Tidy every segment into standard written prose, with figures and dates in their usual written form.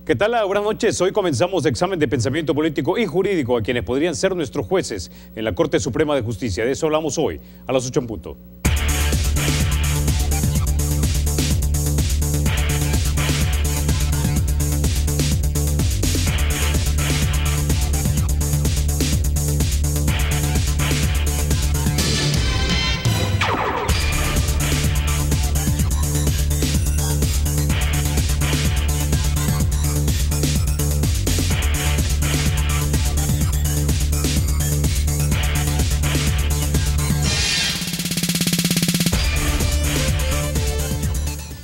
¿Qué tal? Buenas noches. Hoy comenzamos examen de pensamiento político y jurídico a quienes podrían ser nuestros jueces en la Corte Suprema de Justicia. De eso hablamos hoy, a las 8 en punto.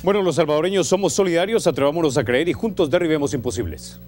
Bueno, los salvadoreños somos solidarios, atrevámonos a creer y juntos derribemos imposibles.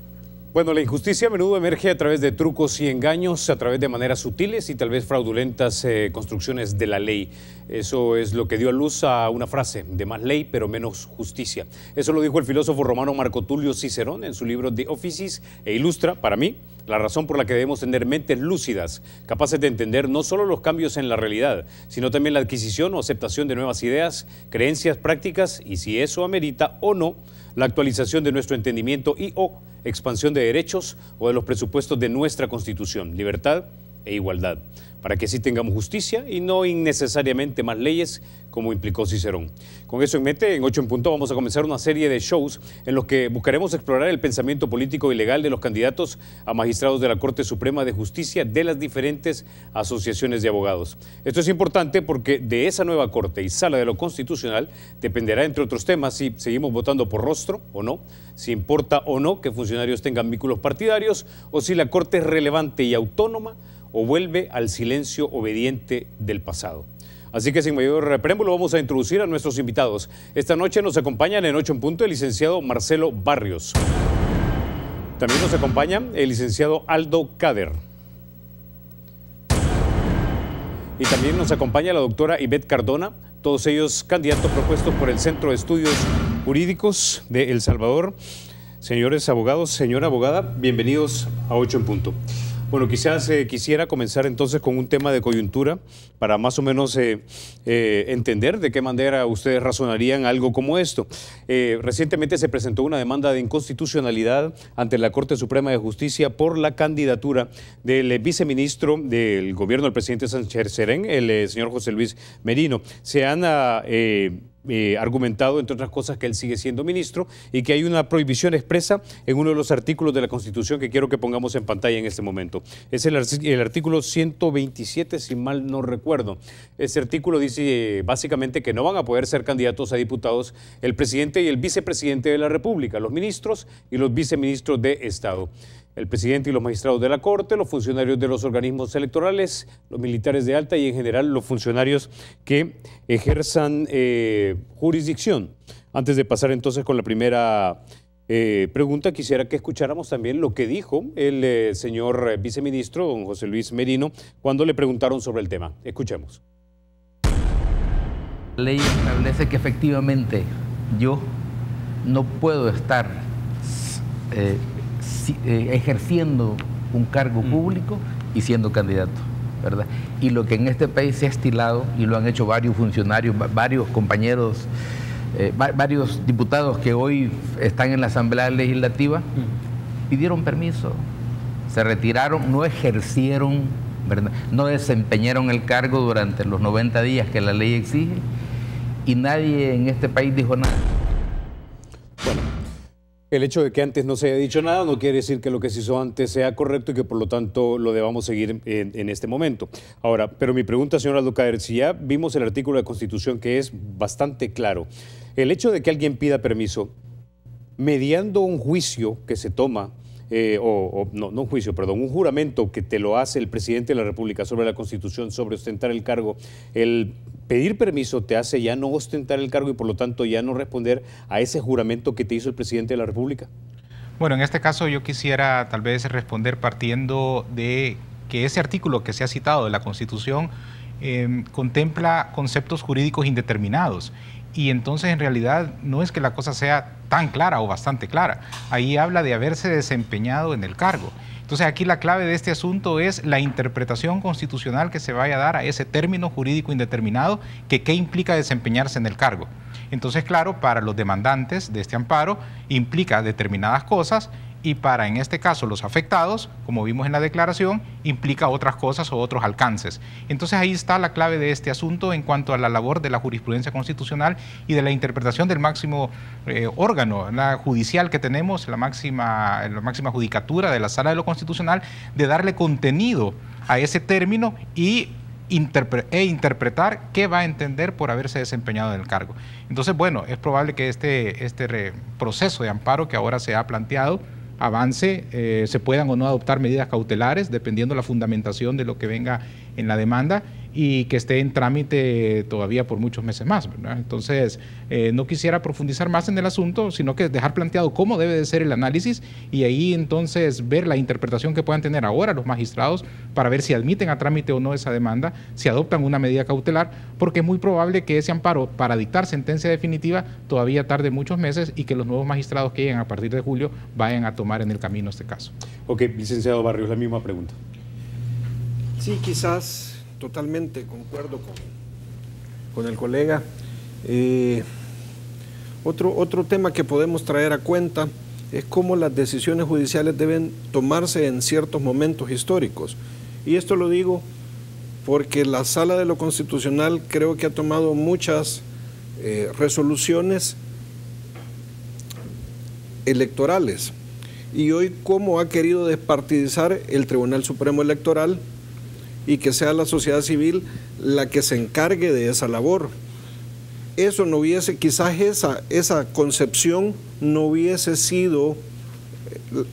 Bueno, la injusticia a menudo emerge a través de trucos y engaños, a través de maneras sutiles y tal vez fraudulentas construcciones de la ley. Eso es lo que dio a luz a una frase, de más ley pero menos justicia. Eso lo dijo el filósofo romano Marco Tulio Cicerón en su libro De Officis e ilustra, para mí, la razón por la que debemos tener mentes lúcidas, capaces de entender no solo los cambios en la realidad, sino también la adquisición o aceptación de nuevas ideas, creencias, prácticas y si eso amerita o no, la actualización de nuestro entendimiento y o expansión de derechos o de los presupuestos de nuestra Constitución, libertad e igualdad, para que así tengamos justicia y no innecesariamente más leyes como implicó Cicerón. Con eso en mente, en 8 en punto vamos a comenzar una serie de shows en los que buscaremos explorar el pensamiento político y legal de los candidatos a magistrados de la Corte Suprema de Justicia de las diferentes asociaciones de abogados. Esto es importante porque de esa nueva Corte y Sala de lo Constitucional dependerá, entre otros temas, si seguimos votando por rostro o no, si importa o no que funcionarios tengan vínculos partidarios o si la Corte es relevante y autónoma o vuelve al silencio obediente del pasado. Así que sin mayor preámbulo vamos a introducir a nuestros invitados. Esta noche nos acompañan en 8 en punto el licenciado Marcelo Barrios. También nos acompaña el licenciado Aldo Cader. Y también nos acompaña la doctora Ivette Cardona, todos ellos candidatos propuestos por el Centro de Estudios Jurídicos de El Salvador. Señores abogados, señora abogada, bienvenidos a 8 en punto. Bueno, quizás quisiera comenzar entonces con un tema de coyuntura para más o menos entender de qué manera ustedes razonarían algo como esto. Recientemente se presentó una demanda de inconstitucionalidad ante la Corte Suprema de Justicia por la candidatura del viceministro del gobierno del presidente Sánchez Serén, el señor José Luis Merino. Se han argumentado, entre otras cosas, que él sigue siendo ministro y que hay una prohibición expresa en uno de los artículos de la Constitución que quiero que pongamos en pantalla en este momento. Es el artículo 127, si mal no recuerdo. Ese artículo dice básicamente que no van a poder ser candidatos a diputados el presidente y el vicepresidente de la República, los ministros y los viceministros de Estado. El presidente y los magistrados de la Corte, los funcionarios de los organismos electorales, los militares de alta y en general los funcionarios que ejerzan jurisdicción. Antes de pasar entonces con la primera pregunta, quisiera que escucháramos también lo que dijo el señor viceministro, don José Luis Merino, cuando le preguntaron sobre el tema. Escuchemos. La ley establece que efectivamente yo no puedo estar ejerciendo un cargo público y siendo candidato, ¿verdad? Y lo que en este país se ha estilado, y lo han hecho varios funcionarios, varios compañeros, varios diputados que hoy están en la Asamblea Legislativa, pidieron permiso, se retiraron, no ejercieron, ¿verdad? No desempeñaron el cargo durante los 90 días que la ley exige y nadie en este país dijo nada. Bueno, el hecho de que antes no se haya dicho nada no quiere decir que lo que se hizo antes sea correcto y que por lo tanto lo debamos seguir en este momento. Ahora, pero mi pregunta, señor Aldo Cader, si ya vimos el artículo de la Constitución que es bastante claro, el hecho de que alguien pida permiso, mediando un juicio que se toma, no un juicio, perdón, un juramento que te lo hace el presidente de la República sobre la Constitución, sobre ostentar el cargo, el pedir permiso te hace ya no ostentar el cargo y por lo tanto ya no responder a ese juramento que te hizo el presidente de la República. Bueno, en este caso yo quisiera tal vez responder partiendo de que ese artículo que se ha citado de la Constitución contempla conceptos jurídicos indeterminados y entonces en realidad no es que la cosa sea tan clara o bastante clara. Ahí habla de haberse desempeñado en el cargo. Entonces aquí la clave de este asunto es la interpretación constitucional que se vaya a dar a ese término jurídico indeterminado, que qué implica desempeñarse en el cargo. Entonces, claro, para los demandantes de este amparo implica determinadas cosas, y para, en este caso, los afectados, como vimos en la declaración, implica otras cosas o otros alcances. Entonces ahí está la clave de este asunto en cuanto a la labor de la jurisprudencia constitucional y de la interpretación del máximo órgano la judicial que tenemos, la máxima judicatura de la Sala de lo Constitucional, de darle contenido a ese término y interpretar qué va a entender por haberse desempeñado en el cargo. Entonces, bueno, es probable que este proceso de amparo que ahora se ha planteado avance, se puedan o no adoptar medidas cautelares dependiendo la fundamentación de lo que venga en la demanda, y que esté en trámite todavía por muchos meses más, ¿verdad? Entonces, no quisiera profundizar más en el asunto, sino que dejar planteado cómo debe de ser el análisis, y ahí entonces ver la interpretación que puedan tener ahora los magistrados para ver si admiten a trámite o no esa demanda, si adoptan una medida cautelar, porque es muy probable que ese amparo para dictar sentencia definitiva todavía tarde muchos meses, y que los nuevos magistrados que lleguen a partir de julio vayan a tomar en el camino este caso. Ok, licenciado Barrios, la misma pregunta. Sí, quizás totalmente concuerdo con el colega. Otro tema que podemos traer a cuenta es cómo las decisiones judiciales deben tomarse en ciertos momentos históricos. Y esto lo digo porque la Sala de lo Constitucional creo que ha tomado muchas resoluciones electorales. Y hoy cómo ha querido despartidizar el Tribunal Supremo Electoral y que sea la sociedad civil la que se encargue de esa labor. Eso no hubiese, quizás esa concepción no hubiese sido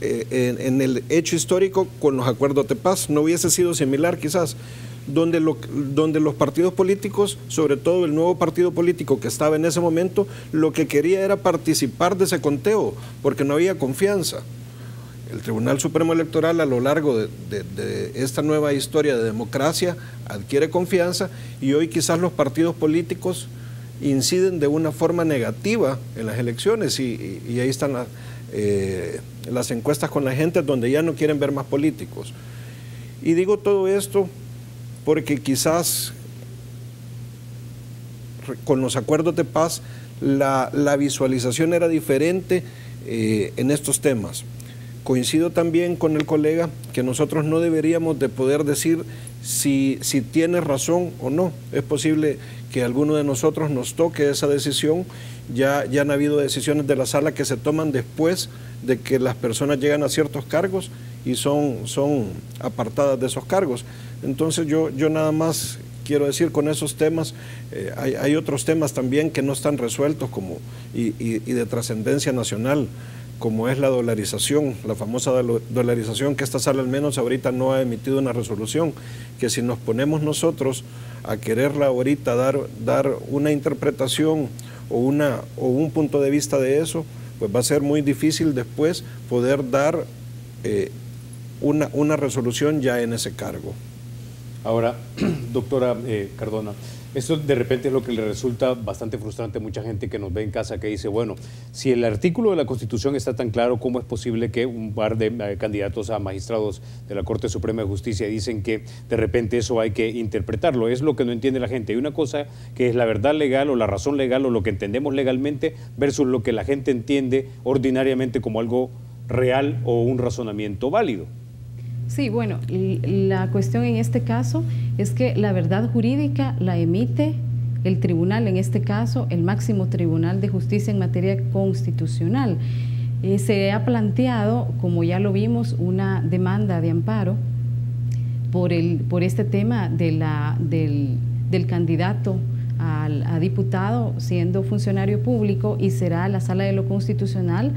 en el hecho histórico con los acuerdos de paz, no hubiese sido similar quizás, donde los partidos políticos, sobre todo el nuevo partido político que estaba en ese momento, lo que quería era participar de ese conteo, porque no había confianza. El Tribunal Supremo Electoral, a lo largo de esta nueva historia de democracia, adquiere confianza, y hoy quizás los partidos políticos inciden de una forma negativa en las elecciones, y ahí están las encuestas con la gente, donde ya no quieren ver más políticos. Y digo todo esto porque quizás con los acuerdos de paz la visualización era diferente en estos temas. Coincido también con el colega que nosotros no deberíamos de poder decir si tiene razón o no. Es posible que a alguno de nosotros nos toque esa decisión. Ya han habido decisiones de la sala que se toman después de que las personas llegan a ciertos cargos y son apartadas de esos cargos. Entonces yo nada más quiero decir con esos temas, hay otros temas también que no están resueltos y de trascendencia nacional, como es la dolarización, la famosa dolarización, que esta sala al menos ahorita no ha emitido una resolución, que si nos ponemos nosotros a quererla ahorita dar una interpretación o un punto de vista de eso, pues va a ser muy difícil después poder dar una resolución ya en ese cargo. Ahora, doctora Cardona, esto de repente es lo que le resulta bastante frustrante a mucha gente que nos ve en casa, que dice, bueno, si el artículo de la Constitución está tan claro, ¿cómo es posible que un par de candidatos a magistrados de la Corte Suprema de Justicia dicen que de repente eso hay que interpretarlo? Es lo que no entiende la gente. Hay una cosa que es la verdad legal o la razón legal o lo que entendemos legalmente versus lo que la gente entiende ordinariamente como algo real o un razonamiento válido. Sí, bueno, la cuestión en este caso es que la verdad jurídica la emite el tribunal, en este caso el máximo tribunal de justicia en materia constitucional. Se ha planteado, como ya lo vimos, una demanda de amparo por este tema del candidato a diputado siendo funcionario público, y será la Sala de lo Constitucional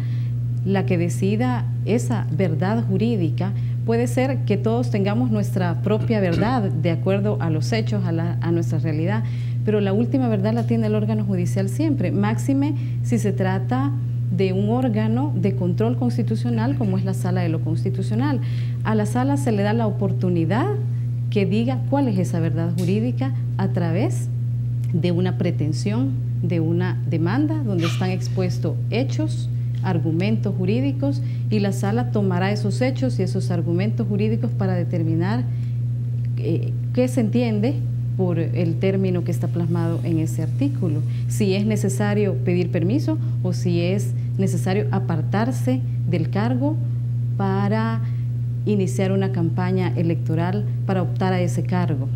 la que decida esa verdad jurídica. Puede ser que todos tengamos nuestra propia verdad de acuerdo a los hechos, a nuestra realidad, pero la última verdad la tiene el órgano judicial siempre, máxime si se trata de un órgano de control constitucional como es la Sala de lo Constitucional. A la Sala se le da la oportunidad que diga cuál es esa verdad jurídica a través de una pretensión, de una demanda donde están expuestos hechos, argumentos jurídicos, y la sala tomará esos hechos y esos argumentos jurídicos para determinar qué se entiende por el término que está plasmado en ese artículo. Si es necesario pedir permiso o si es necesario apartarse del cargo para iniciar una campaña electoral para optar a ese cargo.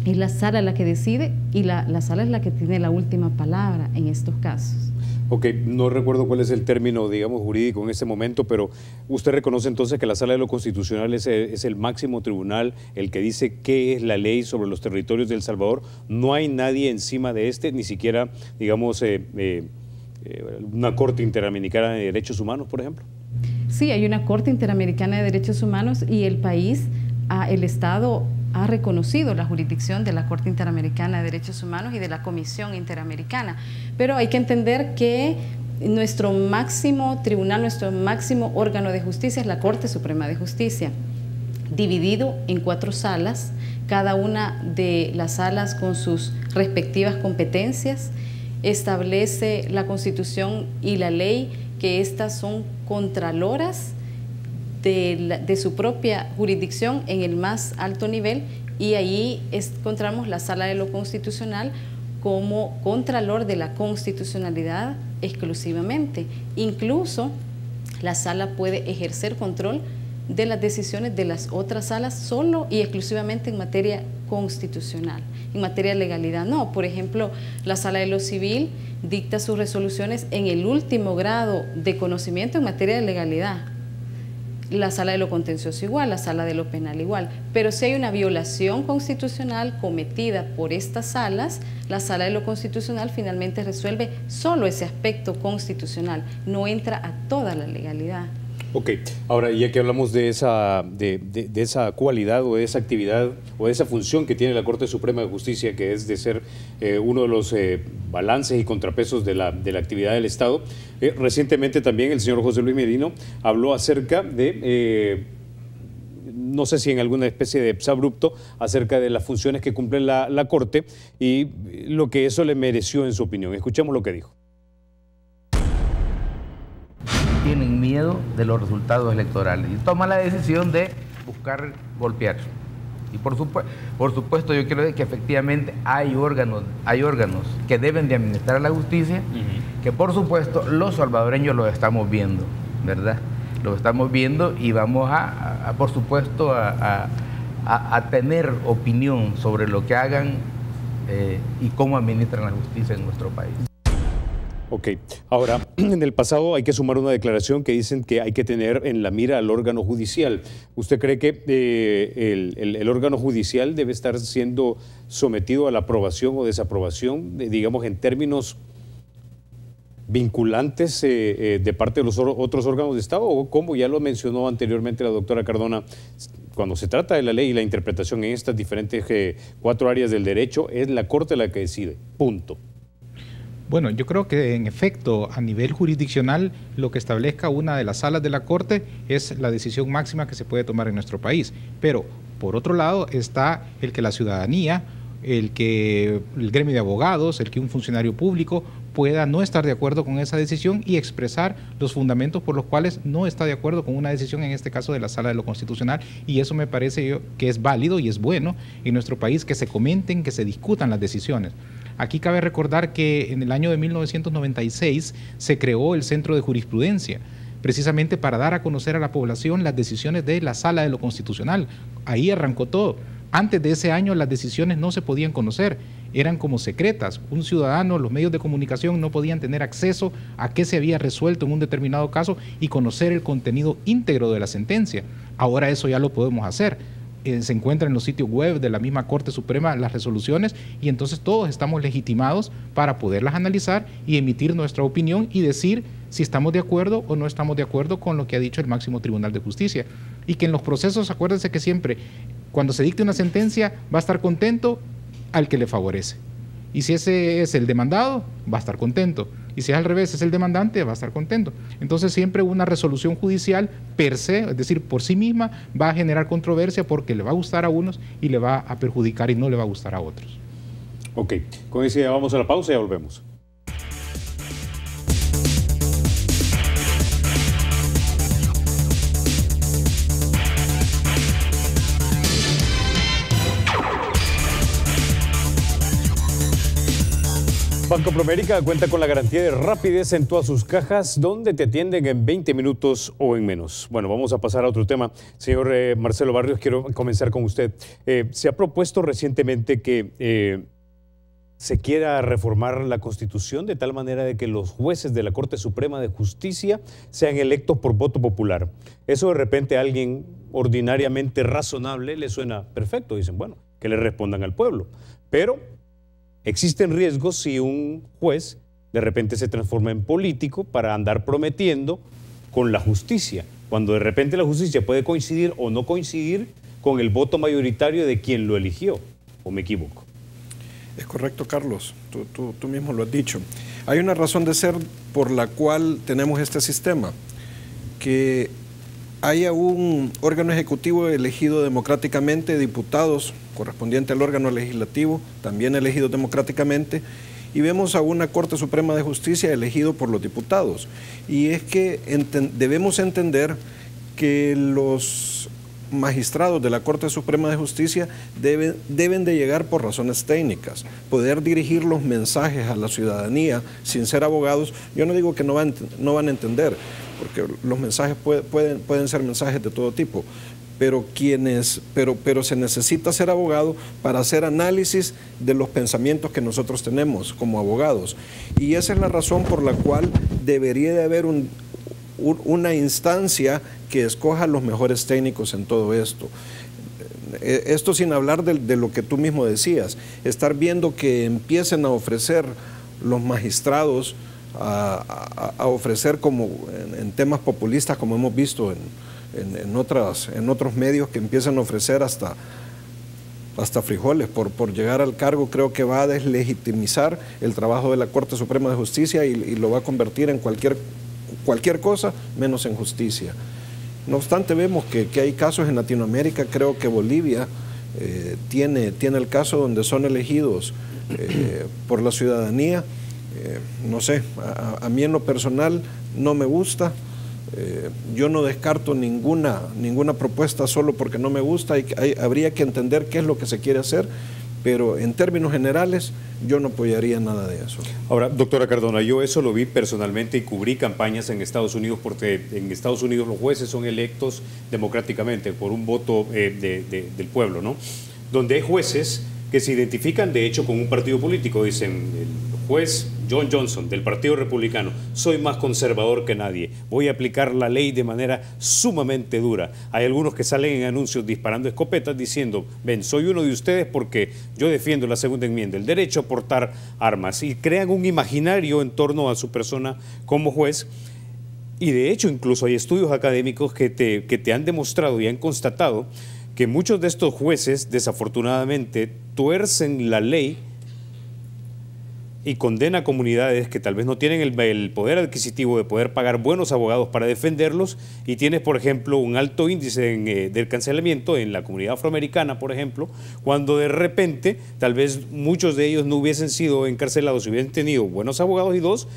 Es la sala la que decide y la sala es la que tiene la última palabra en estos casos. Ok, no recuerdo cuál es el término, digamos, jurídico en este momento, pero usted reconoce entonces que la Sala de lo Constitucional es el máximo tribunal, el que dice qué es la ley sobre los territorios de El Salvador. No hay nadie encima de ni siquiera, digamos, una Corte Interamericana de Derechos Humanos, por ejemplo. Sí, hay una Corte Interamericana de Derechos Humanos y el país, el Estado ha reconocido la jurisdicción de la Corte Interamericana de Derechos Humanos y de la Comisión Interamericana. Pero hay que entender que nuestro máximo tribunal, nuestro máximo órgano de justicia es la Corte Suprema de Justicia, dividido en 4 salas, cada una de las salas con sus respectivas competencias. Establece la Constitución y la ley que estas son contraloras de su propia jurisdicción en el más alto nivel, y ahí encontramos la Sala de lo Constitucional como contralor de la constitucionalidad exclusivamente. Incluso la sala puede ejercer control de las decisiones de las otras salas solo y exclusivamente en materia constitucional. En materia de legalidad no. Por ejemplo, la Sala de lo Civil dicta sus resoluciones en el último grado de conocimiento en materia de legalidad. La Sala de lo Contencioso igual, la Sala de lo Penal igual. Pero si hay una violación constitucional cometida por estas salas, la Sala de lo Constitucional finalmente resuelve solo ese aspecto constitucional, no entra a toda la legalidad. Ok, ahora ya que hablamos de esa cualidad o de esa actividad o de esa función que tiene la Corte Suprema de Justicia, que es de ser uno de los balances y contrapesos de la actividad del Estado, recientemente también el señor José Luis Merino habló acerca de, no sé si en alguna especie de exabrupto, acerca de las funciones que cumple la Corte y lo que eso le mereció en su opinión. Escuchemos lo que dijo. Tienen miedo de los resultados electorales y toman la decisión de buscar golpear. Y por supuesto yo quiero decir que efectivamente hay órganos que deben de administrar la justicia, que por supuesto los salvadoreños los estamos viendo, ¿verdad? Los estamos viendo y vamos por supuesto a tener opinión sobre lo que hagan y cómo administran la justicia en nuestro país. Ok, ahora, en el pasado hay que sumar una declaración que dicen que hay que tener en la mira al órgano judicial. ¿Usted cree que el órgano judicial debe estar siendo sometido a la aprobación o desaprobación, digamos, en términos vinculantes de parte de los otros órganos de Estado? O como ya lo mencionó anteriormente la doctora Cardona, cuando se trata de la ley y la interpretación en estas diferentes 4 áreas del derecho, es la Corte la que decide, punto. Bueno, yo creo que en efecto, a nivel jurisdiccional, lo que establezca una de las salas de la Corte es la decisión máxima que se puede tomar en nuestro país. Pero, por otro lado, está el que la ciudadanía, el gremio de abogados, el que un funcionario público pueda no estar de acuerdo con esa decisión y expresar los fundamentos por los cuales no está de acuerdo con una decisión, en este caso de la Sala de lo Constitucional, y eso me parece que es válido y es bueno en nuestro país, que se comenten, que se discutan las decisiones. Aquí cabe recordar que en el año de 1996 se creó el Centro de Jurisprudencia, precisamente para dar a conocer a la población las decisiones de la Sala de lo Constitucional. Ahí arrancó todo. Antes de ese año las decisiones no se podían conocer, eran como secretas. Un ciudadano, los medios de comunicación no podían tener acceso a qué se había resuelto en un determinado caso y conocer el contenido íntegro de la sentencia. Ahora eso ya lo podemos hacer. Se encuentran en los sitios web de la misma Corte Suprema las resoluciones y entonces todos estamos legitimados para poderlas analizar y emitir nuestra opinión y decir si estamos de acuerdo o no estamos de acuerdo con lo que ha dicho el máximo Tribunal de Justicia. Y que en los procesos, acuérdense que siempre, cuando se dicte una sentencia, va a estar contento al que le favorece. Y si ese es el demandado, va a estar contento. Y si al revés es el demandante, va a estar contento. Entonces siempre una resolución judicial per se, es decir, por sí misma, va a generar controversia porque le va a gustar a unos y le va a perjudicar y no le va a gustar a otros. Ok, con eso ya vamos a la pausa y ya volvemos. Banco Promérica cuenta con la garantía de rapidez en todas sus cajas, donde te atienden en 20 minutos o en menos. Bueno, vamos a pasar a otro tema. Señor Marcelo Barrios, quiero comenzar con usted. Se ha propuesto recientemente que se quiera reformar la Constitución de tal manera de que los jueces de la Corte Suprema de Justicia sean electos por voto popular. Eso de repente a alguien ordinariamente razonable le suena perfecto. Dicen, bueno, que le respondan al pueblo. Pero existen riesgos si un juez de repente se transforma en político para andar prometiendo con la justicia, cuando de repente la justicia puede coincidir o no coincidir con el voto mayoritario de quien lo eligió. ¿O me equivoco? Es correcto, Carlos. Tú mismo lo has dicho. Hay una razón de ser por la cual tenemos este sistema, que haya un órgano ejecutivo elegido democráticamente, diputados correspondiente al órgano legislativo, también elegidos democráticamente, y vemos a una Corte Suprema de Justicia elegido por los diputados. Y es que debemos entender que los magistrados de la Corte Suprema de Justicia deben de llegar por razones técnicas, poder dirigir los mensajes a la ciudadanía sin ser abogados. Yo no digo que no van a entender, porque los mensajes pueden ser mensajes de todo tipo, pero se necesita ser abogado para hacer análisis de los pensamientos que nosotros tenemos como abogados. Y esa es la razón por la cual debería de haber una instancia que escoja los mejores técnicos en todo esto. Esto sin hablar de lo que tú mismo decías, estar viendo que empiecen a ofrecer los magistrados, a ofrecer como en temas populistas, como hemos visto en otros medios, que empiezan a ofrecer hasta frijoles por llegar al cargo. Creo que va a deslegitimizar el trabajo de la Corte Suprema de Justicia y lo va a convertir en cualquier cosa menos en justicia. No obstante, vemos que hay casos en Latinoamérica. Creo que Bolivia tiene el caso donde son elegidos por la ciudadanía. No sé, a mí en lo personal no me gusta. Yo no descarto ninguna propuesta solo porque no me gusta. Habría que entender qué es lo que se quiere hacer, pero en términos generales yo no apoyaría nada de eso. Ahora, doctora Cardona, yo eso lo vi personalmente y cubrí campañas en Estados Unidos, porque en Estados Unidos los jueces son electos democráticamente por un voto del pueblo, ¿no? Donde hay jueces que se identifican de hecho con un partido político. Dicen, el juez John Johnson del Partido Republicano, soy más conservador que nadie, voy a aplicar la ley de manera sumamente dura. Hay algunos que salen en anuncios disparando escopetas diciendo, ven, soy uno de ustedes porque yo defiendo la segunda enmienda, el derecho a portar armas, y crean un imaginario en torno a su persona como juez. Y de hecho incluso hay estudios académicos que te han demostrado y han constatado que muchos de estos jueces desafortunadamente tuercen la ley y condena a comunidades que tal vez no tienen el poder adquisitivo de poder pagar buenos abogados para defenderlos, y tienes, por ejemplo, un alto índice del cancelamiento en la comunidad afroamericana, por ejemplo, cuando de repente tal vez muchos de ellos no hubiesen sido encarcelados si hubiesen tenido buenos abogados, y dos,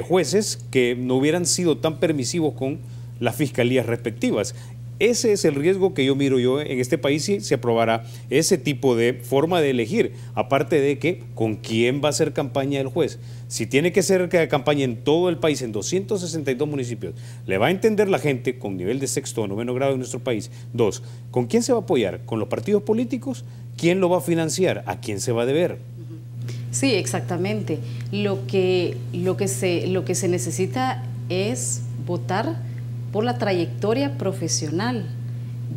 jueces que no hubieran sido tan permisivos con las fiscalías respectivas. Ese es el riesgo que yo miro en este país si se aprobara ese tipo de forma de elegir, aparte de que con quién va a hacer campaña el juez. Si tiene que hacer campaña en todo el país, en 262 municipios, ¿le va a entender la gente con nivel de sexto o noveno grado en nuestro país? Dos, ¿con quién se va a apoyar? ¿Con los partidos políticos? ¿Quién lo va a financiar? ¿A quién se va a deber? Sí, exactamente. Lo que se necesita es votar por la trayectoria profesional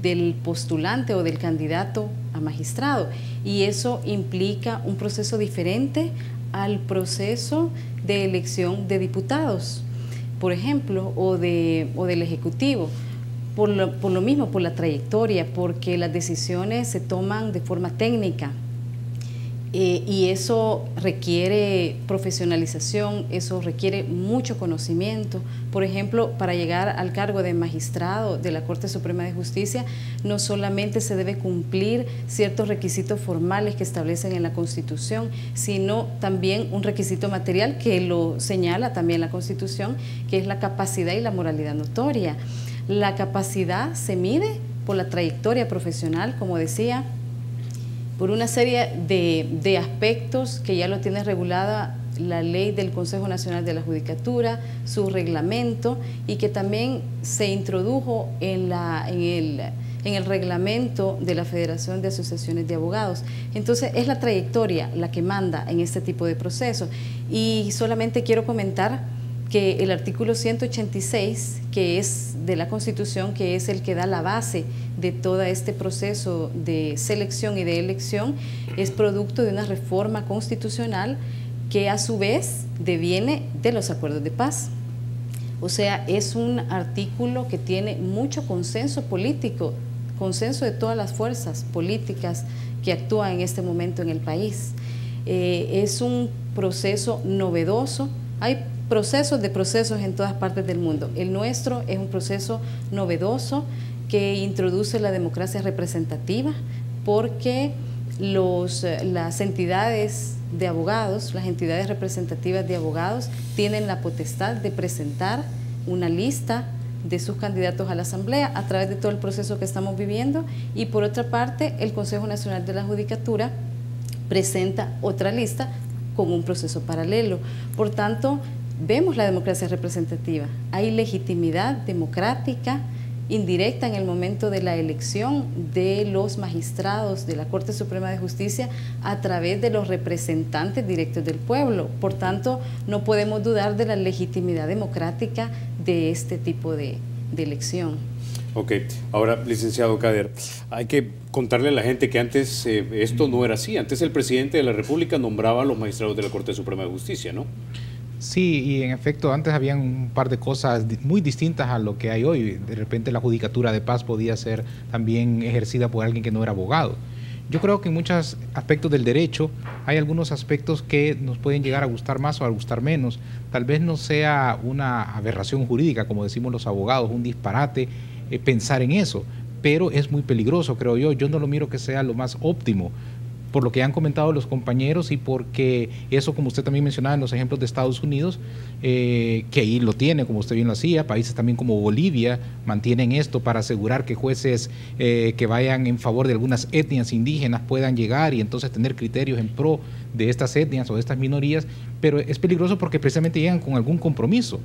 del postulante o del candidato a magistrado, y eso implica un proceso diferente al proceso de elección de diputados, por ejemplo, o del Ejecutivo, por lo mismo, por la trayectoria, porque las decisiones se toman de forma técnica. Y eso requiere profesionalización, eso requiere mucho conocimiento. Por ejemplo, para llegar al cargo de magistrado de la Corte Suprema de Justicia, no solamente se debe cumplir ciertos requisitos formales que establecen en la Constitución, sino también un requisito material que lo señala también la Constitución, que es la capacidad y la moralidad notoria. La capacidad se mide por la trayectoria profesional, como decía, por una serie de aspectos que ya lo tiene regulada la ley del Consejo Nacional de la Judicatura, su reglamento, y que también se introdujo en el reglamento de la Federación de Asociaciones de Abogados. Entonces es la trayectoria la que manda en este tipo de procesos. Y solamente quiero comentar que el artículo 186, que es de la Constitución, que es el que da la base de todo este proceso de selección y de elección, es producto de una reforma constitucional que a su vez deviene de los acuerdos de paz. O sea, es un artículo que tiene mucho consenso político, consenso de todas las fuerzas políticas que actúan en este momento en el país. Es un proceso novedoso. Hay procesos de procesos en todas partes del mundo. El nuestro es un proceso novedoso que introduce la democracia representativa, porque las entidades de abogados, las entidades representativas de abogados, tienen la potestad de presentar una lista de sus candidatos a la Asamblea a través de todo el proceso que estamos viviendo, y por otra parte el Consejo Nacional de la Judicatura presenta otra lista con un proceso paralelo. Por tanto, vemos la democracia representativa. Hay legitimidad democrática indirecta en el momento de la elección de los magistrados de la Corte Suprema de Justicia a través de los representantes directos del pueblo. Por tanto, no podemos dudar de la legitimidad democrática de este tipo de elección. Ok, ahora, licenciado Kader, hay que contarle a la gente que antes esto no era así. Antes el presidente de la República nombraba a los magistrados de la Corte Suprema de Justicia, ¿no? Sí, y en efecto antes habían un par de cosas muy distintas a lo que hay hoy. De repente la Judicatura de Paz podía ser también ejercida por alguien que no era abogado. Yo creo que en muchos aspectos del derecho hay algunos aspectos que nos pueden llegar a gustar más o a gustar menos. Tal vez no sea una aberración jurídica, como decimos los abogados, un disparate pensar en eso, pero es muy peligroso, creo yo. Yo no lo miro que sea lo más óptimo, por lo que han comentado los compañeros y porque eso, como usted también mencionaba en los ejemplos de Estados Unidos, que ahí lo tiene, como usted bien lo hacía, países también como Bolivia mantienen esto para asegurar que jueces que vayan en favor de algunas etnias indígenas puedan llegar y entonces tener criterios en pro de estas etnias o de estas minorías, pero es peligroso porque precisamente llegan con algún compromiso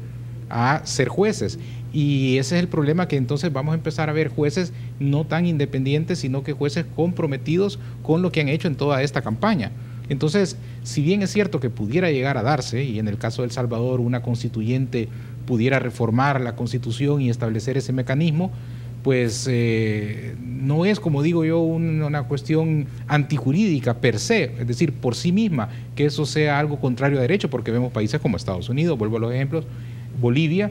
a ser jueces, y ese es el problema, que entonces vamos a empezar a ver jueces no tan independientes, sino que jueces comprometidos con lo que han hecho en toda esta campaña. Entonces, si bien es cierto que pudiera llegar a darse, y en el caso de El Salvador una constituyente pudiera reformar la Constitución y establecer ese mecanismo, pues no es, como digo yo, una cuestión antijurídica per se, es decir, por sí misma, que eso sea algo contrario a derecho, porque vemos países como Estados Unidos, vuelvo a los ejemplos, Bolivia,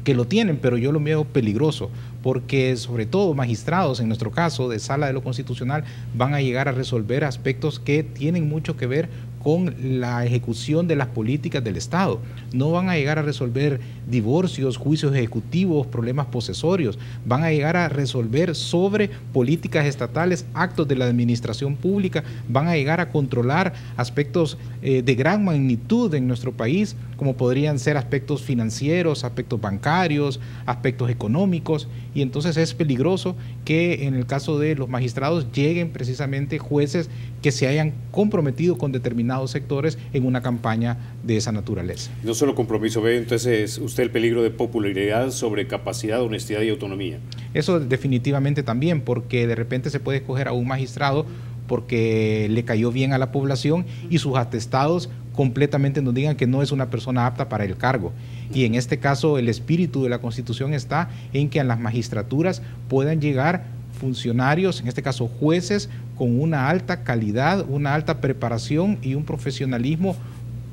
que lo tienen, pero yo lo veo peligroso, porque sobre todo magistrados, en nuestro caso, de Sala de lo Constitucional, van a llegar a resolver aspectos que tienen mucho que ver con la ejecución de las políticas del Estado. No van a llegar a resolver divorcios, juicios ejecutivos, problemas posesorios. Van a llegar a resolver sobre políticas estatales, actos de la administración pública. Van a llegar a controlar aspectos de gran magnitud en nuestro país, como podrían ser aspectos financieros, aspectos bancarios, aspectos económicos. Y entonces es peligroso que en el caso de los magistrados lleguen precisamente jueces que se hayan comprometido con determinados sectores en una campaña de esa naturaleza. No solo compromiso, ve entonces usted el peligro de popularidad sobre capacidad, honestidad y autonomía. Eso definitivamente también, porque de repente se puede escoger a un magistrado porque le cayó bien a la población y sus atestados completamente nos digan que no es una persona apta para el cargo. Y en este caso el espíritu de la Constitución está en que a las magistraturas puedan llegar funcionarios, en este caso jueces, con una alta calidad, una alta preparación y un profesionalismo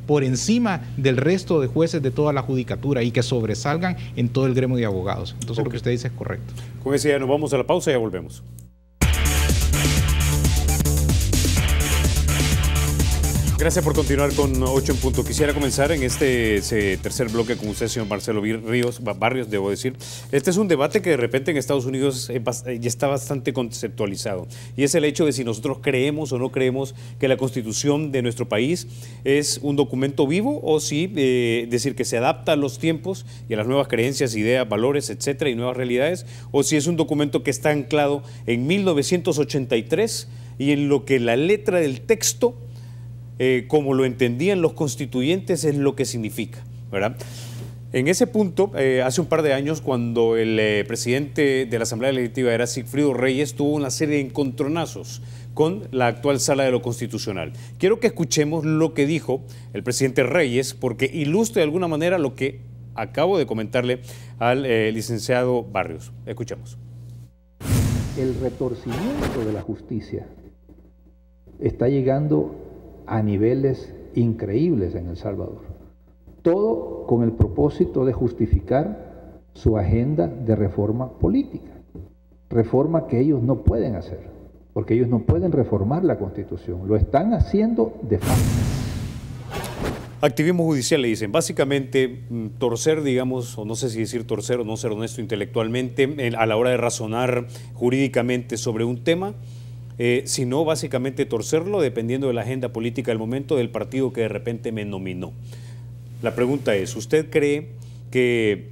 por encima del resto de jueces de toda la judicatura y que sobresalgan en todo el gremio de abogados. Entonces lo que usted dice es correcto. Con eso ya nos vamos a la pausa y ya volvemos. Gracias por continuar con 8 en punto. Quisiera comenzar en este tercer bloque con usted, señor Marcelo Barrios, debo decir. Este es un debate que de repente en Estados Unidos ya está bastante conceptualizado, y es el hecho de si nosotros creemos o no creemos que la Constitución de nuestro país es un documento vivo, o si decir que se adapta a los tiempos y a las nuevas creencias, ideas, valores, etcétera, y nuevas realidades, o si es un documento que está anclado en 1983 y en lo que la letra del texto como lo entendían los constituyentes, es lo que significa, ¿verdad? En ese punto, hace un par de años, cuando el presidente de la Asamblea Legislativa era Sigfrido Reyes, tuvo una serie de encontronazos con la actual Sala de lo Constitucional. Quiero que escuchemos lo que dijo el presidente Reyes, porque ilustra de alguna manera lo que acabo de comentarle al licenciado Barrios. Escuchemos. El retorcimiento de la justicia está llegando a niveles increíbles en El Salvador. Todo con el propósito de justificar su agenda de reforma política. Reforma que ellos no pueden hacer, porque ellos no pueden reformar la Constitución. Lo están haciendo de facto. Activismo judicial, le dicen. Básicamente, torcer, digamos, o no sé si decir torcer o no ser honesto intelectualmente a la hora de razonar jurídicamente sobre un tema, sino básicamente torcerlo dependiendo de la agenda política del momento del partido que de repente me nominó. La pregunta es, ¿usted cree que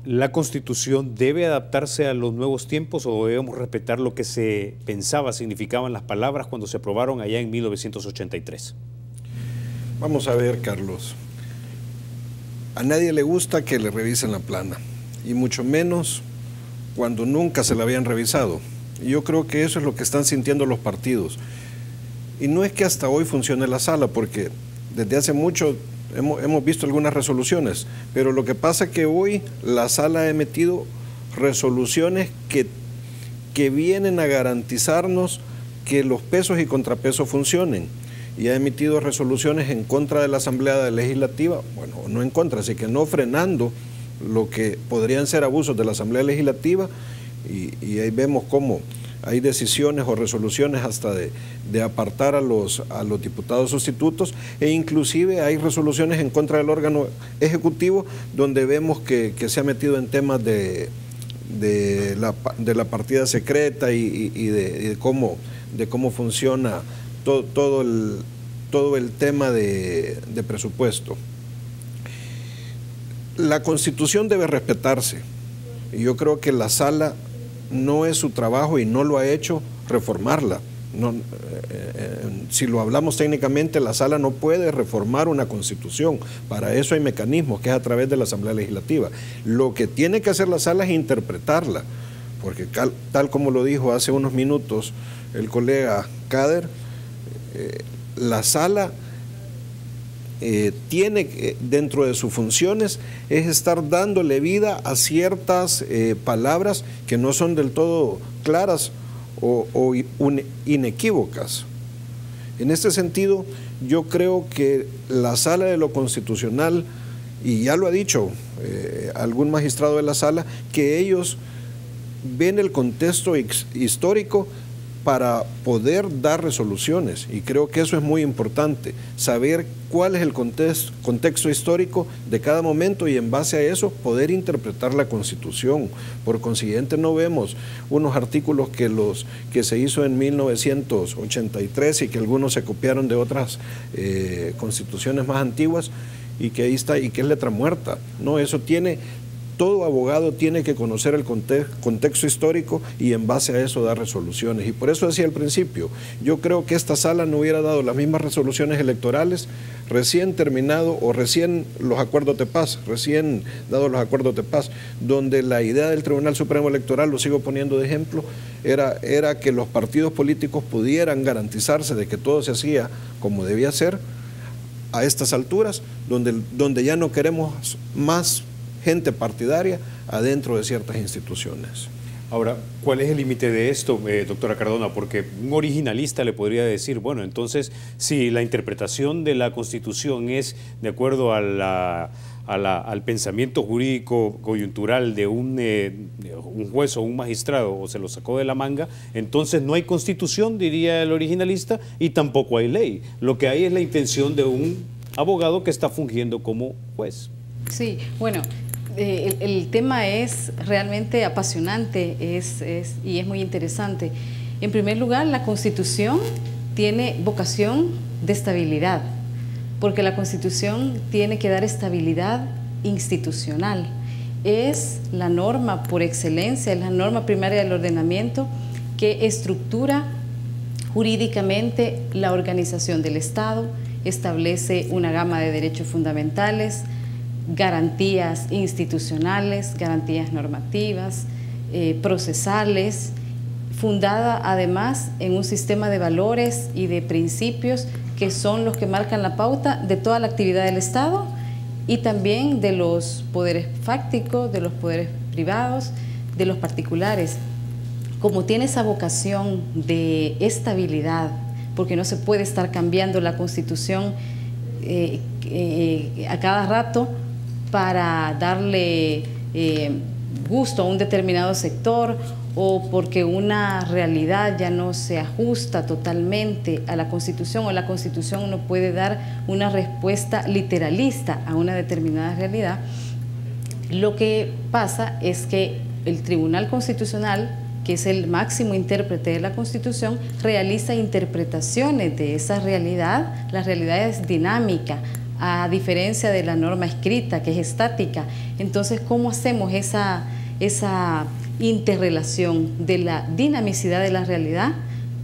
la Constitución debe adaptarse a los nuevos tiempos o debemos respetar lo que se pensaba, significaban las palabras cuando se aprobaron allá en 1983? Vamos a ver, Carlos. A nadie le gusta que le revisen la plana, y mucho menos cuando nunca se la habían revisado. Y yo creo que eso es lo que están sintiendo los partidos. Y no es que hasta hoy funcione la sala, porque desde hace mucho hemos visto algunas resoluciones, pero lo que pasa es que hoy la sala ha emitido resoluciones que vienen a garantizarnos que los pesos y contrapesos funcionen, y ha emitido resoluciones en contra de la Asamblea Legislativa, bueno, no en contra, así que no frenando lo que podrían ser abusos de la Asamblea Legislativa, y ahí vemos cómo hay decisiones o resoluciones hasta de apartar a los diputados sustitutos, e inclusive hay resoluciones en contra del órgano ejecutivo donde vemos que se ha metido en temas de la partida secreta y de cómo funciona todo el tema de presupuesto. La Constitución debe respetarse, y yo creo que la sala no es su trabajo y no lo ha hecho reformarla. Si lo hablamos técnicamente, la sala no puede reformar una Constitución. Para eso hay mecanismos, que es a través de la Asamblea Legislativa. Lo que tiene que hacer la sala es interpretarla, porque tal como lo dijo hace unos minutos el colega Kader, la sala tiene dentro de sus funciones es estar dándole vida a ciertas palabras que no son del todo claras o inequívocas. En este sentido, yo creo que la Sala de lo Constitucional, y ya lo ha dicho algún magistrado de la sala, que ellos ven el contexto histórico para poder dar resoluciones, y creo que eso es muy importante, saber cuál es el contexto histórico de cada momento y en base a eso poder interpretar la Constitución. Por consiguiente, no vemos unos artículos que se hizo en 1983 y que algunos se copiaron de otras constituciones más antiguas y que ahí está y que es letra muerta. No, eso todo abogado tiene que conocer el contexto histórico y en base a eso dar resoluciones. Y por eso decía al principio, yo creo que esta sala no hubiera dado las mismas resoluciones electorales recién terminado o recién los acuerdos de paz, donde la idea del Tribunal Supremo Electoral, lo sigo poniendo de ejemplo, era que los partidos políticos pudieran garantizarse de que todo se hacía como debía ser. A estas alturas, donde ya no queremos más gente partidaria adentro de ciertas instituciones. Ahora, ¿cuál es el límite de esto, doctora Cardona? Porque un originalista le podría decir, bueno, entonces, si la interpretación de la Constitución es de acuerdo al pensamiento jurídico coyuntural de un juez o un magistrado, o se lo sacó de la manga, entonces no hay Constitución, diría el originalista, y tampoco hay ley. Lo que hay es la intención de un abogado que está fungiendo como juez. Sí, bueno, el tema es realmente apasionante y es muy interesante. En primer lugar, la Constitución tiene vocación de estabilidad, porque la Constitución tiene que dar estabilidad institucional. Es la norma por excelencia, es la norma primaria del ordenamiento que estructura Jurídicamente, la organización del Estado establece una gama de derechos fundamentales, garantías institucionales, garantías normativas, procesales, fundada además en un sistema de valores y de principios que son los que marcan la pauta de toda la actividad del Estado y también de los poderes fácticos, de los poderes privados, de los particulares. Como tiene esa vocación de estabilidad, porque no se puede estar cambiando la Constitución a cada rato para darle gusto a un determinado sector o porque una realidad ya no se ajusta totalmente a la Constitución o la Constitución no puede dar una respuesta literalista a una determinada realidad. Lo que pasa es que el Tribunal Constitucional, que es el máximo intérprete de la Constitución, realiza interpretaciones de esa realidad. La realidad es dinámica, a diferencia de la norma escrita, que es estática. Entonces, ¿cómo hacemos esa interrelación de la dinamicidad de la realidad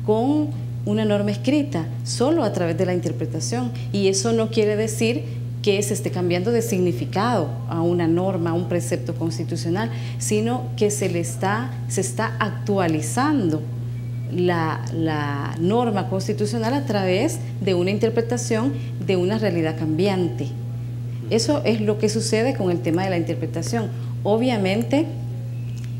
con una norma escrita? Solo a través de la interpretación. Y eso no quiere decir que se esté cambiando de significado a una norma, a un precepto constitucional, sino que se está actualizando la norma constitucional a través de una interpretación de una realidad cambiante. Eso es lo que sucede con el tema de la interpretación. Obviamente,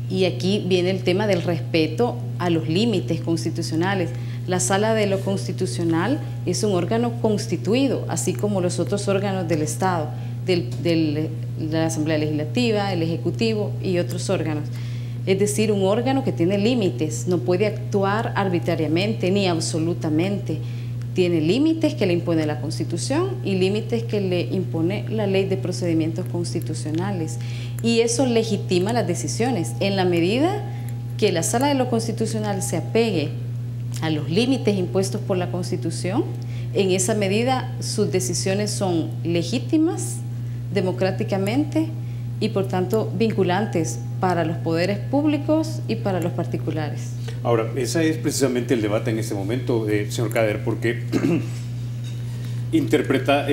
y aquí viene el tema del respeto a los límites constitucionales. La Sala de lo Constitucional es un órgano constituido, así como los otros órganos del Estado, de la Asamblea Legislativa, el Ejecutivo y otros órganos. Es decir, un órgano que tiene límites, no puede actuar arbitrariamente ni absolutamente. Tiene límites que le impone la Constitución y límites que le impone la Ley de Procedimientos Constitucionales. Y eso legitima las decisiones. En la medida que la Sala de lo Constitucional se apegue a los límites impuestos por la Constitución, en esa medida sus decisiones son legítimas, democráticamente y por tanto vinculantes para los poderes públicos y para los particulares. Ahora, ese es precisamente el debate en este momento, señor Cader, porque interpreta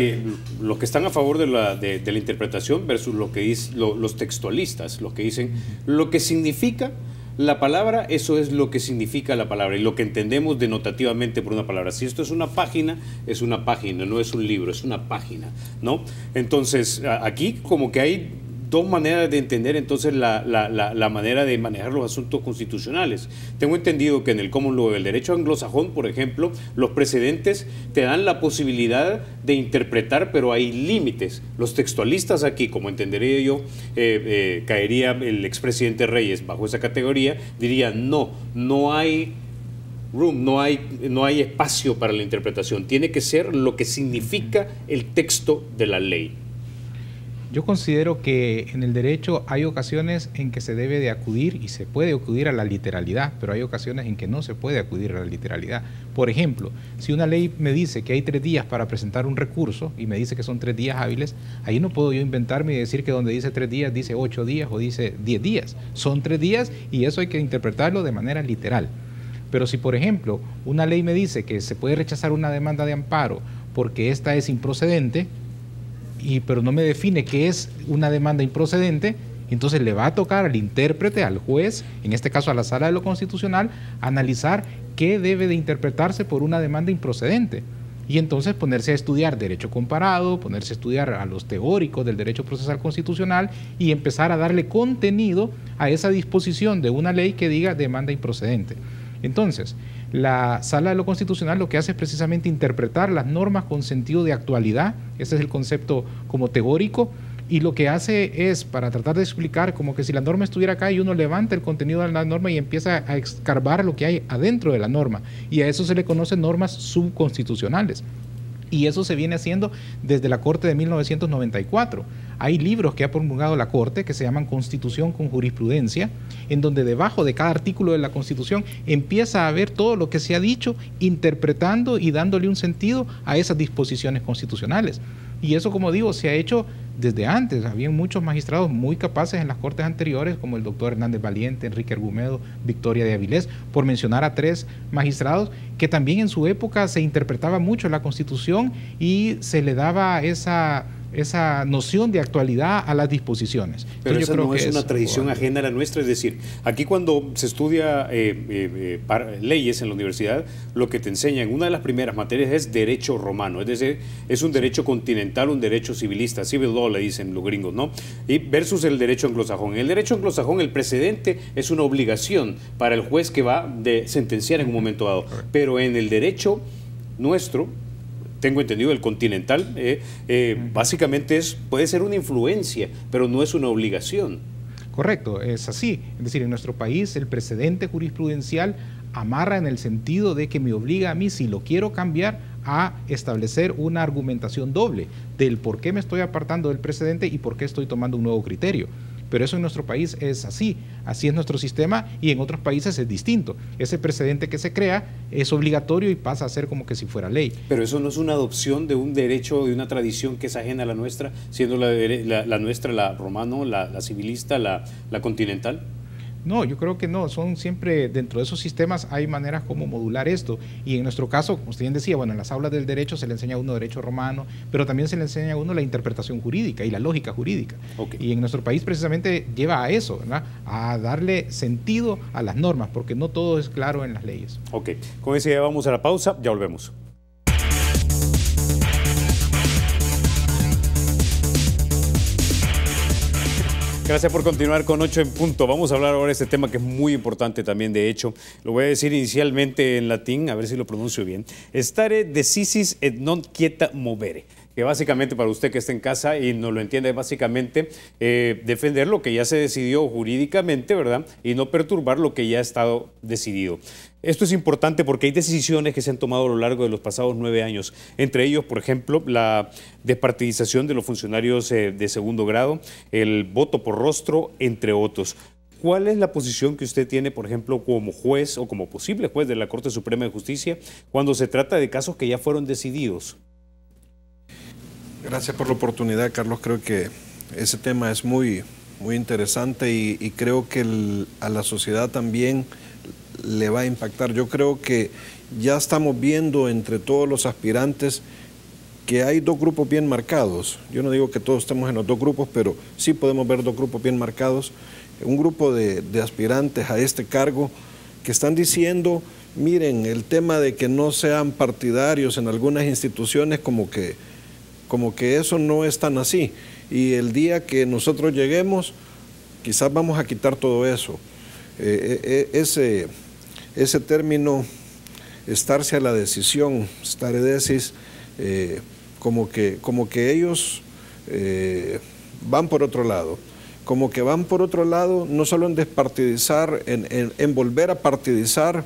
los que están a favor de la interpretación versus lo que los textualistas, los que dicen lo que significa la palabra, eso es lo que significa la palabra y lo que entendemos denotativamente por una palabra. Si esto es una página, no es un libro, es una página, ¿no? Entonces, aquí como que hay dos maneras de entender entonces la manera de manejar los asuntos constitucionales. Tengo entendido que en el common law, el derecho anglosajón, por ejemplo, los precedentes te dan la posibilidad de interpretar, pero hay límites. Los textualistas aquí, como entendería yo, caería el expresidente Reyes bajo esa categoría, diría no hay room, no hay espacio para la interpretación. Tiene que ser lo que significa el texto de la ley. Yo considero que en el derecho hay ocasiones en que se debe de acudir y se puede acudir a la literalidad, pero hay ocasiones en que no se puede acudir a la literalidad. Por ejemplo, si una ley me dice que hay 3 días para presentar un recurso y me dice que son 3 días hábiles, ahí no puedo yo inventarme y decir que donde dice 3 días dice 8 días o dice 10 días. Son 3 días y eso hay que interpretarlo de manera literal. Pero si, por ejemplo, una ley me dice que se puede rechazar una demanda de amparo porque esta es improcedente, pero no me define qué es una demanda improcedente, entonces le va a tocar al intérprete, al juez, en este caso a la Sala de lo Constitucional, analizar qué debe de interpretarse por una demanda improcedente. Y entonces ponerse a estudiar derecho comparado, ponerse a estudiar a los teóricos del derecho procesal constitucional y empezar a darle contenido a esa disposición de una ley que diga demanda improcedente. Entonces, la Sala de lo Constitucional lo que hace es precisamente interpretar las normas con sentido de actualidad, ese es el concepto como teórico, y lo que hace es, para tratar de explicar, como que si la norma estuviera acá y uno levanta el contenido de la norma y empieza a escarbar lo que hay adentro de la norma, y a eso se le conocen normas subconstitucionales. Y eso se viene haciendo desde la Corte de 1994. Hay libros que ha promulgado la Corte que se llaman Constitución con Jurisprudencia, en donde debajo de cada artículo de la Constitución empieza a ver todo lo que se ha dicho, interpretando y dándole un sentido a esas disposiciones constitucionales. Y eso, como digo, se ha hecho desde antes. Había muchos magistrados muy capaces en las cortes anteriores, como el doctor Hernández Valiente, Enrique Argumedo, Victoria de Avilés, por mencionar a 3 magistrados, que también en su época se interpretaba mucho la Constitución y se le daba esa noción de actualidad a las disposiciones. Pero esa no es una tradición ajena a la nuestra, es decir, aquí cuando se estudia leyes en la universidad, lo que te enseñan, una de las primeras materias es derecho romano, es decir, es un derecho continental, un derecho civilista, civil law le dicen los gringos, ¿no? Y versus el derecho anglosajón. En el derecho anglosajón el precedente es una obligación para el juez que va a sentenciar en un momento dado, pero en el derecho nuestro, tengo entendido, el continental, básicamente puede ser una influencia, pero no es una obligación. Correcto, es así. Es decir, en nuestro país el precedente jurisprudencial amarra en el sentido de que me obliga a mí, si lo quiero cambiar, a establecer una argumentación doble del por qué me estoy apartando del precedente y por qué estoy tomando un nuevo criterio. Pero eso en nuestro país es así es nuestro sistema, y en otros países es distinto. Ese precedente que se crea es obligatorio y pasa a ser como que si fuera ley. Pero eso no es una adopción de un derecho, de una tradición que es ajena a la nuestra, siendo la nuestra la romano, la civilista, la continental. No, yo creo que no, son siempre, dentro de esos sistemas hay maneras como modular esto, y en nuestro caso, como usted bien decía, bueno, en las aulas del derecho se le enseña a uno derecho romano, pero también se le enseña a uno la interpretación jurídica y la lógica jurídica. Okay. Y en nuestro país precisamente lleva a eso, ¿verdad? A darle sentido a las normas, porque no todo es claro en las leyes. Ok, con eso ya vamos a la pausa, ya volvemos. Gracias por continuar con 8 en punto. Vamos a hablar ahora de este tema que es muy importante también, de hecho. Lo voy a decir inicialmente en latín, a ver si lo pronuncio bien. Stare decisis et non quieta movere. Que básicamente, para usted que está en casa y no lo entiende, es básicamente defender lo que ya se decidió jurídicamente, ¿verdad? Y no perturbar lo que ya ha estado decidido. Esto es importante porque hay decisiones que se han tomado a lo largo de los pasados 9 años. Entre ellos, por ejemplo, la despartidización de los funcionarios de segundo grado, el voto por rostro, entre otros. ¿Cuál es la posición que usted tiene, por ejemplo, como juez o como posible juez de la Corte Suprema de Justicia cuando se trata de casos que ya fueron decididos? Gracias por la oportunidad, Carlos. Creo que ese tema es muy interesante y creo que a la sociedad también le va a impactar. Yo creo que ya estamos viendo entre todos los aspirantes que hay 2 grupos bien marcados. Yo no digo que todos estemos en los 2 grupos, pero sí podemos ver 2 grupos bien marcados. Un grupo de aspirantes a este cargo que están diciendo, miren, el tema de que no sean partidarios en algunas instituciones, como que eso no es tan así, y el día que nosotros lleguemos quizás vamos a quitar todo eso. Ese término, estarse a la decisión, stare decisis, como que ellos van por otro lado, no solo en despartidizar, en volver a partidizar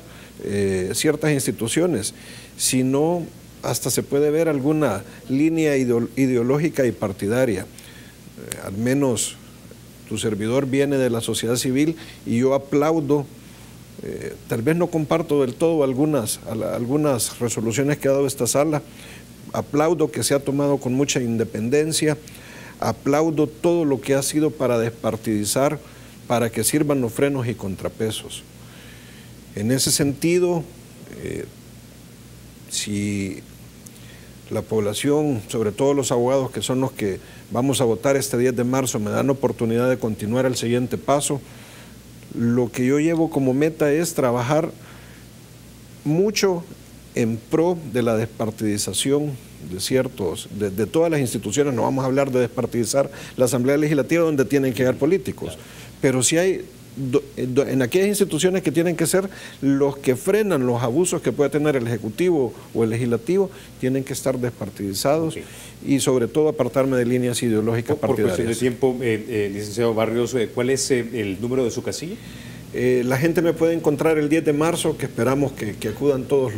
ciertas instituciones, sino hasta se puede ver alguna línea ideológica y partidaria. Al menos tu servidor viene de la sociedad civil y yo aplaudo, tal vez no comparto del todo algunas resoluciones que ha dado esta sala, aplaudo que se ha tomado con mucha independencia, aplaudo todo lo que ha sido para despartidizar, para que sirvan los frenos y contrapesos. En ese sentido, si la población, sobre todo los abogados que son los que vamos a votar este 10 de marzo, me dan oportunidad de continuar el siguiente paso, lo que yo llevo como meta es trabajar mucho en pro de la despartidización de todas las instituciones. No vamos a hablar de despartidizar la Asamblea Legislativa, donde tienen que haber políticos, pero si hay en aquellas instituciones que tienen que ser los que frenan los abusos que puede tener el Ejecutivo o el Legislativo, tienen que estar despartidizados, y sobre todo apartarme de líneas ideológicas partidarias. Por cuestión de tiempo, licenciado Barrios, ¿cuál es el número de su casilla? La gente me puede encontrar el 10 de marzo, que esperamos que acudan todos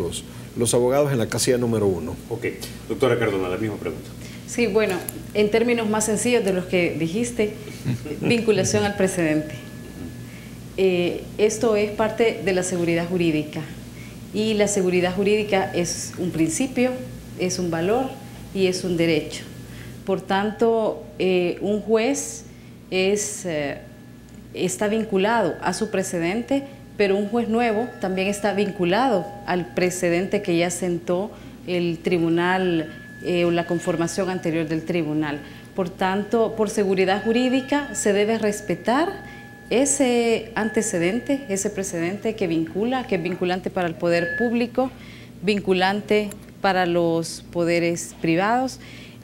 los abogados, en la casilla número 1. Ok. Doctora Cardona, la misma pregunta. Sí, bueno, en términos más sencillos de los que dijiste, vinculación al precedente. Esto es parte de la seguridad jurídica, y la seguridad jurídica es un principio, es un valor y es un derecho. Por tanto, un juez está vinculado a su precedente, pero un juez nuevo también está vinculado al precedente que ya sentó el tribunal o la conformación anterior del tribunal. Por tanto, por seguridad jurídica se debe respetar ese antecedente, ese precedente que vincula, que es vinculante para el poder público, vinculante para los poderes privados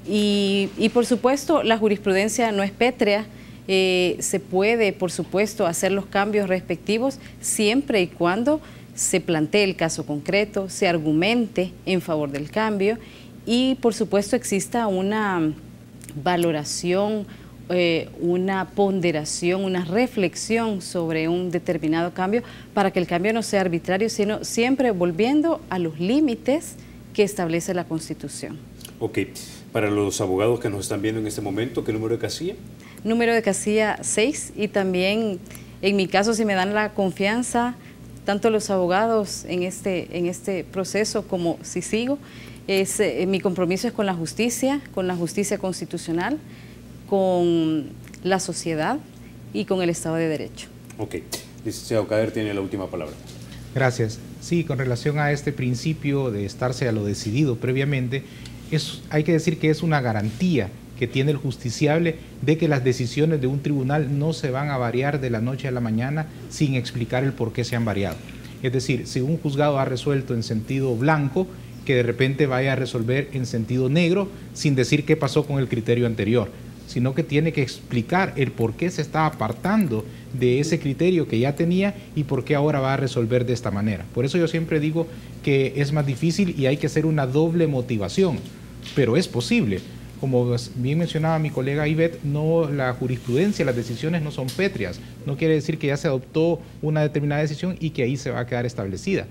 y por supuesto la jurisprudencia no es pétrea. Se puede, por supuesto, hacer los cambios respectivos siempre y cuando se plantee el caso concreto, se argumente en favor del cambio y, por supuesto, exista una valoración, una ponderación, una reflexión sobre un determinado cambio para que el cambio no sea arbitrario, sino siempre volviendo a los límites que establece la Constitución. Ok. Para los abogados que nos están viendo en este momento, ¿qué número de casilla? Número de casilla 6 y también, en mi caso, si me dan la confianza, tanto los abogados en este proceso como si sigo, mi compromiso es con la justicia constitucional, con la sociedad y con el Estado de Derecho. Ok. Licenciado Cader tiene la última palabra. Gracias. Sí, con relación a este principio de estarse a lo decidido previamente, hay que decir que es una garantía que tiene el justiciable de que las decisiones de un tribunal no se van a variar de la noche a la mañana sin explicar el por qué se han variado. Es decir, si un juzgado ha resuelto en sentido blanco, que de repente vaya a resolver en sentido negro sin decir qué pasó con el criterio anterior, sino que tiene que explicar el por qué se está apartando de ese criterio que ya tenía y por qué ahora va a resolver de esta manera. Por eso yo siempre digo que es más difícil y hay que hacer una doble motivación, pero es posible. Como bien mencionaba mi colega Ivette, la jurisprudencia, las decisiones no son pétreas. No quiere decir que ya se adoptó una determinada decisión y que ahí se va a quedar establecida.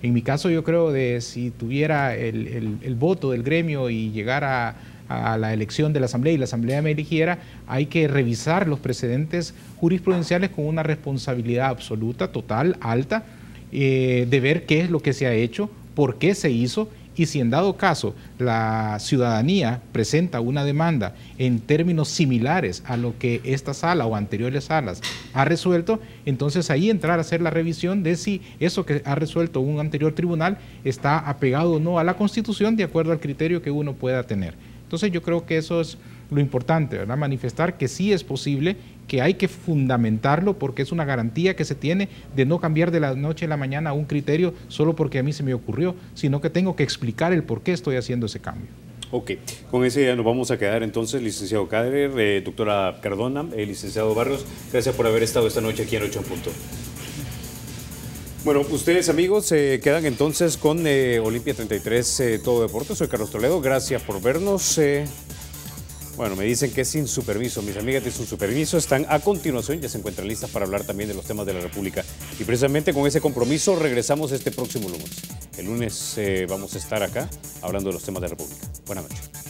En mi caso, yo creo de si tuviera el voto del gremio y llegara a la elección de la Asamblea y la Asamblea me eligiera, hay que revisar los precedentes jurisprudenciales con una responsabilidad absoluta, total, alta, de ver qué es lo que se ha hecho, por qué se hizo. Y si en dado caso la ciudadanía presenta una demanda en términos similares a lo que esta sala o anteriores salas ha resuelto, entonces ahí entrar a hacer la revisión de si eso que ha resuelto un anterior tribunal está apegado o no a la Constitución de acuerdo al criterio que uno pueda tener. Entonces yo creo que eso es lo importante, ¿verdad? Manifestar que sí es posible, que hay que fundamentarlo porque es una garantía que se tiene de no cambiar de la noche a la mañana un criterio solo porque a mí se me ocurrió, sino que tengo que explicar el por qué estoy haciendo ese cambio. Ok, con ese ya nos vamos a quedar entonces, licenciado Cader, doctora Cardona, licenciado Barrios, gracias por haber estado esta noche aquí en 8 en Punto. Bueno, ustedes amigos quedan entonces con Olimpia 33 Todo Deportes. Soy Carlos Toledo, gracias por vernos. Bueno, me dicen que es sin superviso. Mis amigas de Sin Superviso están a continuación, ya se encuentran listas para hablar también de los temas de la República. Y precisamente con ese compromiso regresamos este próximo lunes. El lunes vamos a estar acá hablando de los temas de la República. Buenas noches.